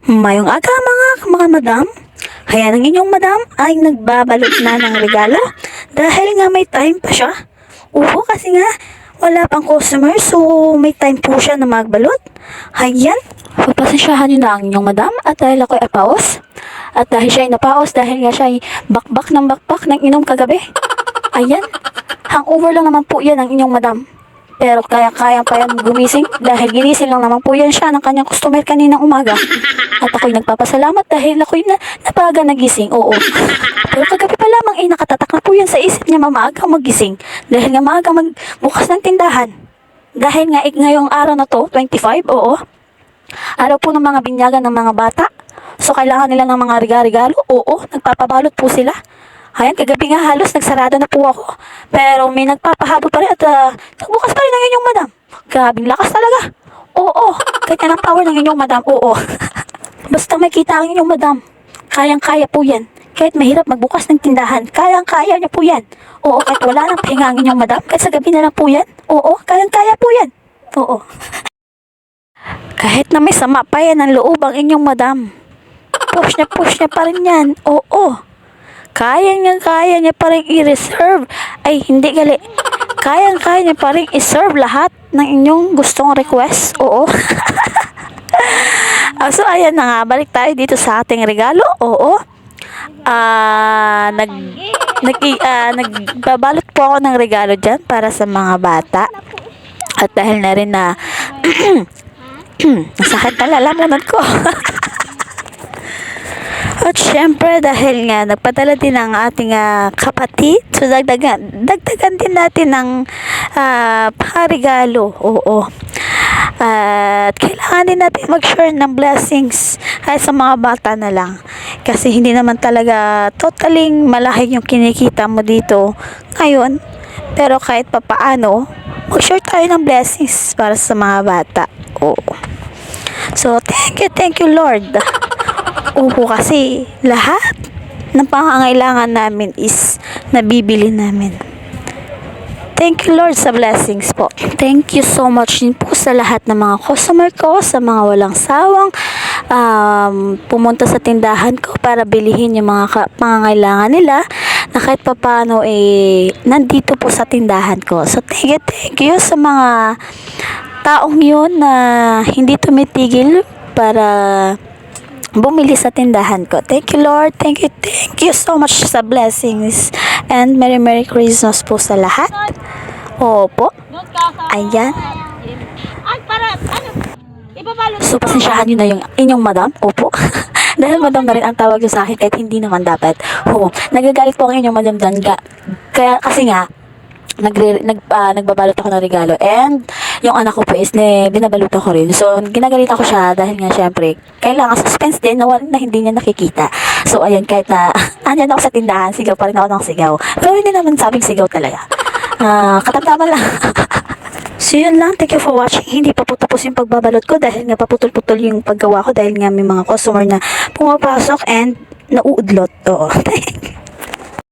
Mayong aga mga madam. Ayan ang inyong madam ay nagbabalot na ng regalo dahil nga may time pa siya. Oo, kasi nga wala pang customer, so may time po siya na magbalot. Ayan, pagpasensyahan niyo na ang inyong madam at dahil ako'y apaos. At dahil siya ay napaos dahil nga siya ay bakbak ng inom kagabi. Ayan, hangover lang naman po yan ang inyong madam. Pero kaya-kaya pa yan gumising dahil ginising lang naman po yan siya ng kanyang customer kaninang umaga. At ako'y nagpapasalamat dahil ako'y napaga nagising, oo. Pero kagabi pa lamang nakatatak na po yan sa isip niya maagang magising. Dahil nga maagang magbukas ng tindahan. Dahil nga ngayong araw na to, 25, oo. Araw po ng mga binyagan ng mga bata. So kailangan nila ng mga regalo, oo. Nagpapabalot po sila. Ayan, kagabi nga halos nagsarado na po ako. Pero may nagpapahabol pa rin at nagbukas pa rin ang inyong madam. Grabing lakas talaga. Oo, kanya ng power ng inyong madam, oo. Basta may kita ang inyong madam, kayang-kaya po yan. Kahit mahirap magbukas ng tindahan, kayang-kaya niya po yan. Oo, kahit wala nang pahinga ang inyong madam, kahit sa gabi na lang po yan. Oo, kayang-kaya po yan. Oo. Kahit na may sama pa yan ang loob ang inyong madam, push niya pa rin yan. Oo. Kaya niya pa rin i-reserve. Ay, hindi gali. Kaya niya pa rin i-serve lahat ng inyong gustong request. Oo. So, ayan na nga. Balik tayo dito sa ating regalo. Oo. Nagbabalot po ako ng regalo dyan para sa mga bata. At dahil na rin na nasakit na lalamunan ko. At syempre dahil nga nagpadala din ang ating kapatid, so dagdagan din natin ng regalo. Oo. At kailangan din natin mag-share ng blessings kahit sa mga bata na lang. Kasi hindi naman talaga totaling malaki yung kinikita mo dito ngayon. Pero kahit papaano, mag-share tayo ng blessings para sa mga bata. Oo. So, thank you Lord. Opo, kasi lahat ng pangangailangan namin is nabibili namin. Thank you Lord sa blessings po. Thank you so much din po sa lahat ng mga customer ko, sa mga walang sawang pumunta sa tindahan ko para bilihin yung mga pangangailangan nila na kahit papano nandito po sa tindahan ko. So thank you sa mga taong yun na hindi tumitigil para bumili sa tindahan ko. Thank you Lord. Thank you so much sa blessings. And Merry Christmas po sa lahat. Opo. Ayan. So, pasensyahan nyo na yung inyong madam. Opo. Dahil madam na rin ang tawag nyo sa akin kahit hindi naman dapat. Oo. Nagagalit po ang inyong madam dyan. Kaya kasi nga, nagbabalot ako ng regalo and yung anak ko po is binabalutan ko rin. So ginagalitan ko siya dahil nga syempre kailangan suspense din na hindi niya nakikita. So ayan, kahit na andyan ako sa tindahan, sigaw pa rin ako ng sigaw. Pero hindi naman sabing sigaw talaga. Katamtaman lang. So yun lang, thank you for watching. Hindi pa po tapos yung pagbabalot ko dahil nga paputol-putol yung paggawa ko dahil nga may mga customer na pumapasok and nauudlot. Oo.